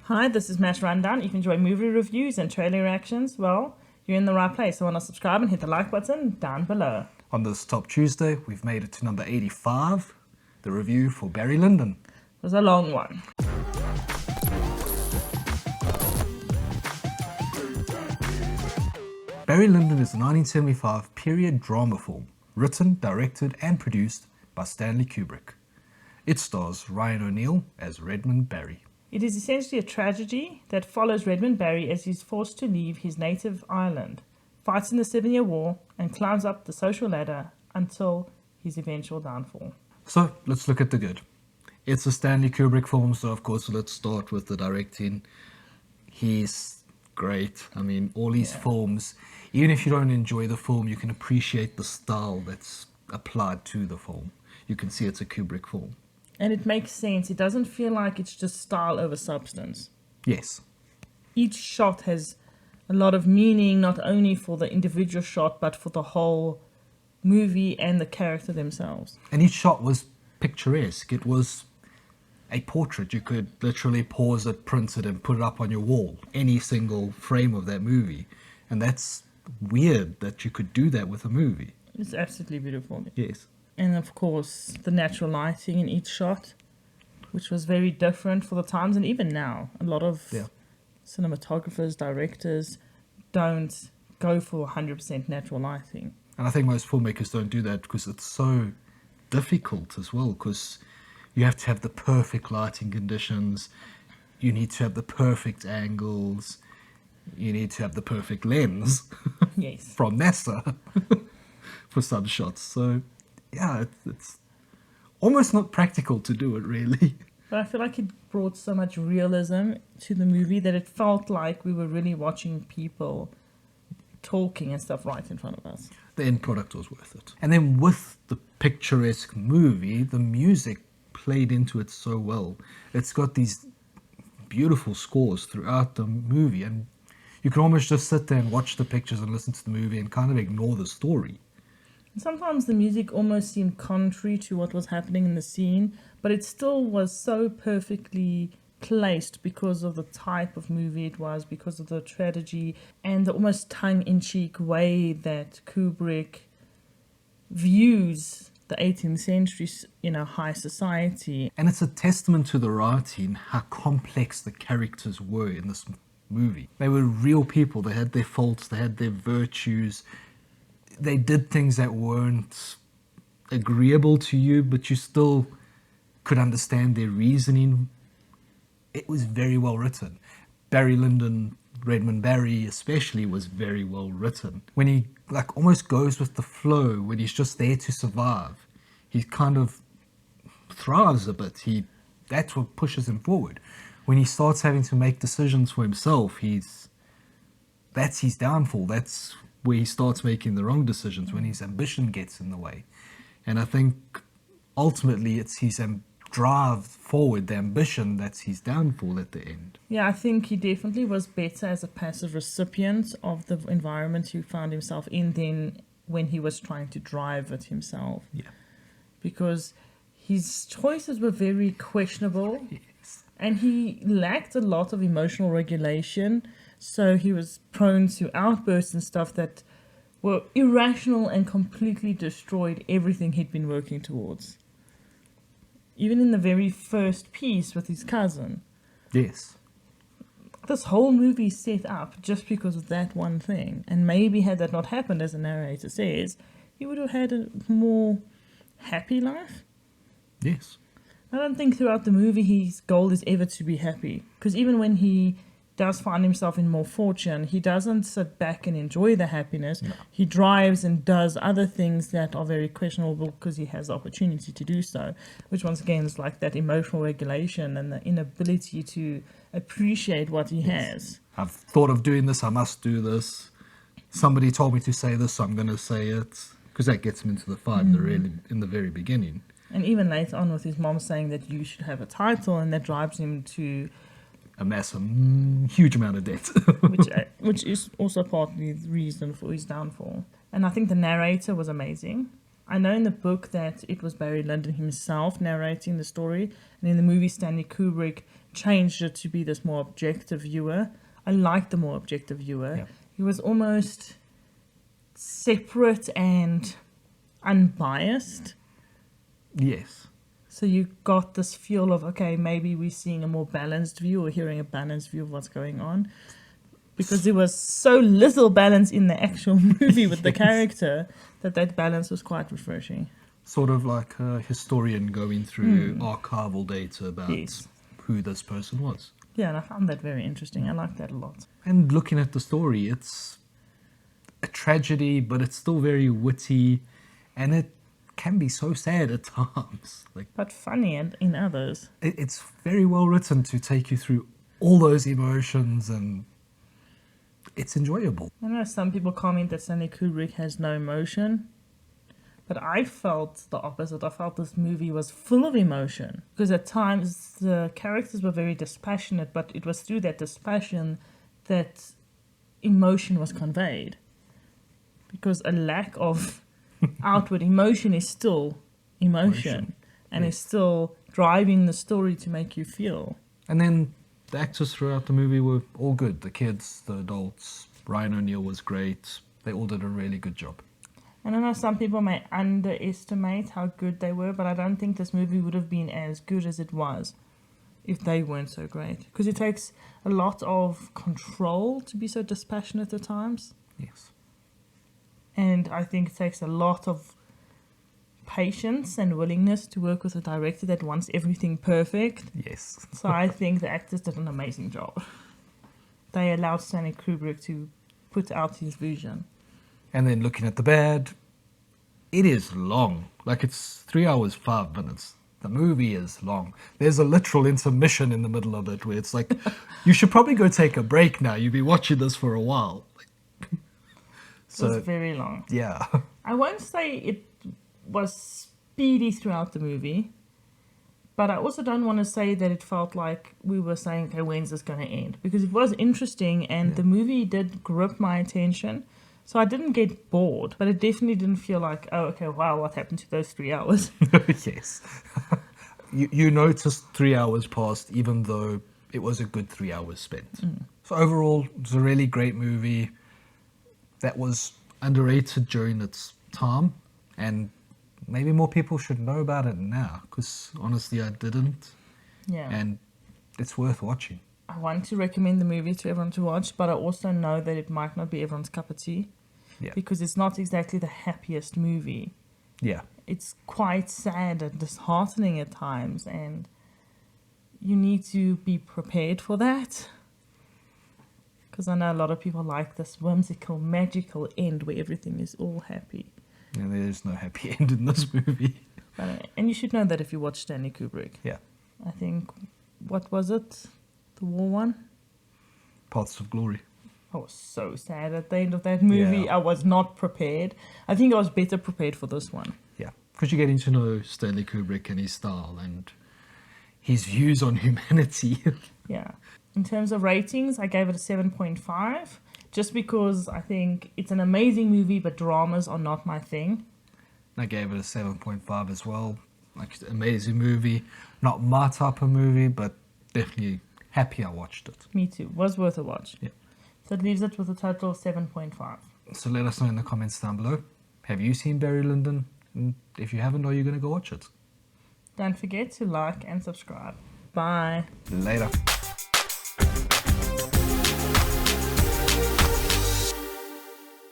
Hi, this is Mash Rundown. If you enjoy movie reviews and trailer reactions, well, you're in the right place. So want to subscribe and hit the like button down below. On this Top Tuesday, we've made it to number 85, the review for Barry Lyndon. It was a long one. Barry Lyndon is a 1975 period drama film, written, directed and produced by Stanley Kubrick. It stars Ryan O'Neal as Redmond Barry. It is essentially a tragedy that follows Redmond Barry as he's forced to leave his native island, fights in the 7-Year War, and climbs up the social ladder until his eventual downfall. So, let's look at the good. It's a Stanley Kubrick film, so of course let's start with the directing. He's great. I mean, all his films, even if you don't enjoy the film, you can appreciate the style that's applied to the film. You can see it's a Kubrick film. And it makes sense. It doesn't feel like it's just style over substance. Yes. Each shot has a lot of meaning, not only for the individual shot, but for the whole movie and the character themselves. And each shot was picturesque. It was a portrait. You could literally pause it, print it, and put it up on your wall. Any single frame of that movie. And that's weird that you could do that with a movie. It's absolutely beautiful. Yes. And of course, the natural lighting in each shot, which was very different for the times. And even now, a lot of cinematographers, directors don't go for 100% natural lighting. And I think most filmmakers don't do that because it's so difficult as well, because you have to have the perfect lighting conditions, you need to have the perfect angles, you need to have the perfect lens Yes. from NASA for some shots. So yeah, it's almost not practical to do it, really. But I feel like it brought so much realism to the movie that it felt like we were really watching people talking and stuff right in front of us. The end product was worth it. And then with the picturesque movie, the music played into it so well. It's got these beautiful scores throughout the movie, and you can almost just sit there and watch the pictures and listen to the movie and kind of ignore the story. Sometimes the music almost seemed contrary to what was happening in the scene, but it still was so perfectly placed because of the type of movie it was, because of the tragedy and the almost tongue-in-cheek way that Kubrick views the 18th century, high society. And it's a testament to the writing how complex the characters were in this movie. They were real people. They had their faults, they had their virtues. They did things that weren't agreeable to you, but you still could understand their reasoning. It was very well written. Barry Lyndon, Redmond Barry especially, was very well written. When he almost goes with the flow, when he's just there to survive, he kind of thrives a bit. That's what pushes him forward. When he starts having to make decisions for himself, that's his downfall. That's where he starts making the wrong decisions, when his ambition gets in the way. And I think ultimately it's his drive forward, the ambition, that's his downfall at the end. Yeah, I think he definitely was better as a passive recipient of the environment he found himself in than when he was trying to drive it himself. Yeah. Because his choices were very questionable. Yes. And he lacked a lot of emotional regulation. So he was prone to outbursts and stuff that were irrational and completely destroyed everything he'd been working towards. Even in the very first piece with his cousin. Yes. This whole movie is set up just because of that one thing. And maybe had that not happened, as the narrator says, he would have had a more happy life. Yes. I don't think throughout the movie his goal is ever to be happy. Because even when he does find himself in more fortune, he doesn't sit back and enjoy the happiness. No. He drives and does other things that are very questionable because he has the opportunity to do so, which once again is like that emotional regulation and the inability to appreciate what he has. I've thought of doing this, I must do this. Somebody told me to say this, so I'm going to say it. Because that gets him into the fight in the very beginning. And even later on with his mom saying that you should have a title, and that drives him to amass a huge amount of debt. which is also partly the reason for his downfall. And I think the narrator was amazing. I know in the book that it was Barry Lyndon himself narrating the story, and in the movie Stanley Kubrick changed it to be this more objective viewer. I like the more objective viewer. Yeah. He was almost separate and unbiased. Yes. So you got this feel of, okay, maybe we're seeing a more balanced view or hearing a balanced view of what's going on. Because there was so little balance in the actual movie with the character that balance was quite refreshing. Sort of like a historian going through archival data about who this person was. Yeah, and I found that very interesting. I like that a lot. And looking at the story, it's a tragedy, but it's still very witty, and it can be so sad at times. But funny in others. It's very well written to take you through all those emotions, and it's enjoyable. I know some people comment that Stanley Kubrick has no emotion, but I felt the opposite. I felt this movie was full of emotion, because at times the characters were very dispassionate, but it was through that dispassion that emotion was conveyed. Because a lack of outward emotion is still emotion. And yes. is still driving the story to make you feel. And then the actors throughout the movie were all good. The kids, the adults. Ryan O'Neal was great. They all did a really good job. And I know some people may underestimate how good they were, but I don't think this movie would have been as good as it was if they weren't so great. Because it takes a lot of control to be so dispassionate at times. Yes. And I think it takes a lot of patience and willingness to work with a director that wants everything perfect. Yes. So I think the actors did an amazing job. They allowed Stanley Kubrick to put out his vision. And then looking at the bad, it is long. Like, it's 3 hours, 5 minutes. The movie is long. There's a literal intermission in the middle of it where it's like, you should probably go take a break now. You've been watching this for a while. So it's very long. Yeah. I won't say it was speedy throughout the movie, but I also don't want to say that it felt like we were saying, okay, when's this going to end? Because it was interesting, and the movie did grip my attention. So I didn't get bored, but it definitely didn't feel like, oh, okay, wow, what happened to those 3 hours? Yes. You noticed 3 hours passed, even though it was a good 3 hours spent. So overall, it's a really great movie that was underrated during its time, and maybe more people should know about it now, because honestly I didn't. Yeah. And it's worth watching. I want to recommend the movie to everyone to watch, but I also know that it might not be everyone's cup of tea. Yeah. Because it's not exactly the happiest movie. Yeah. It's quite sad and disheartening at times, and you need to be prepared for that. Because I know a lot of people like this whimsical, magical end where everything is all happy. And there's no happy end in this movie. And you should know that if you watch Stanley Kubrick. Yeah. I think, what was it? The war one? Paths of Glory. I was so sad at the end of that movie. Yeah. I was not prepared. I think I was better prepared for this one. Yeah. Because you're getting to know Stanley Kubrick and his style and his views on humanity. Yeah. In terms of ratings, I gave it a 7.5. Just because I think it's an amazing movie, but dramas are not my thing. I gave it a 7.5 as well. Like, amazing movie. Not my type of movie, but definitely happy I watched it. Me too. Was worth a watch. Yeah. So it leaves it with a total of 7.5. So let us know in the comments down below. Have you seen Barry Lyndon? And if you haven't, are you going to go watch it? Don't forget to like and subscribe. Bye. Later.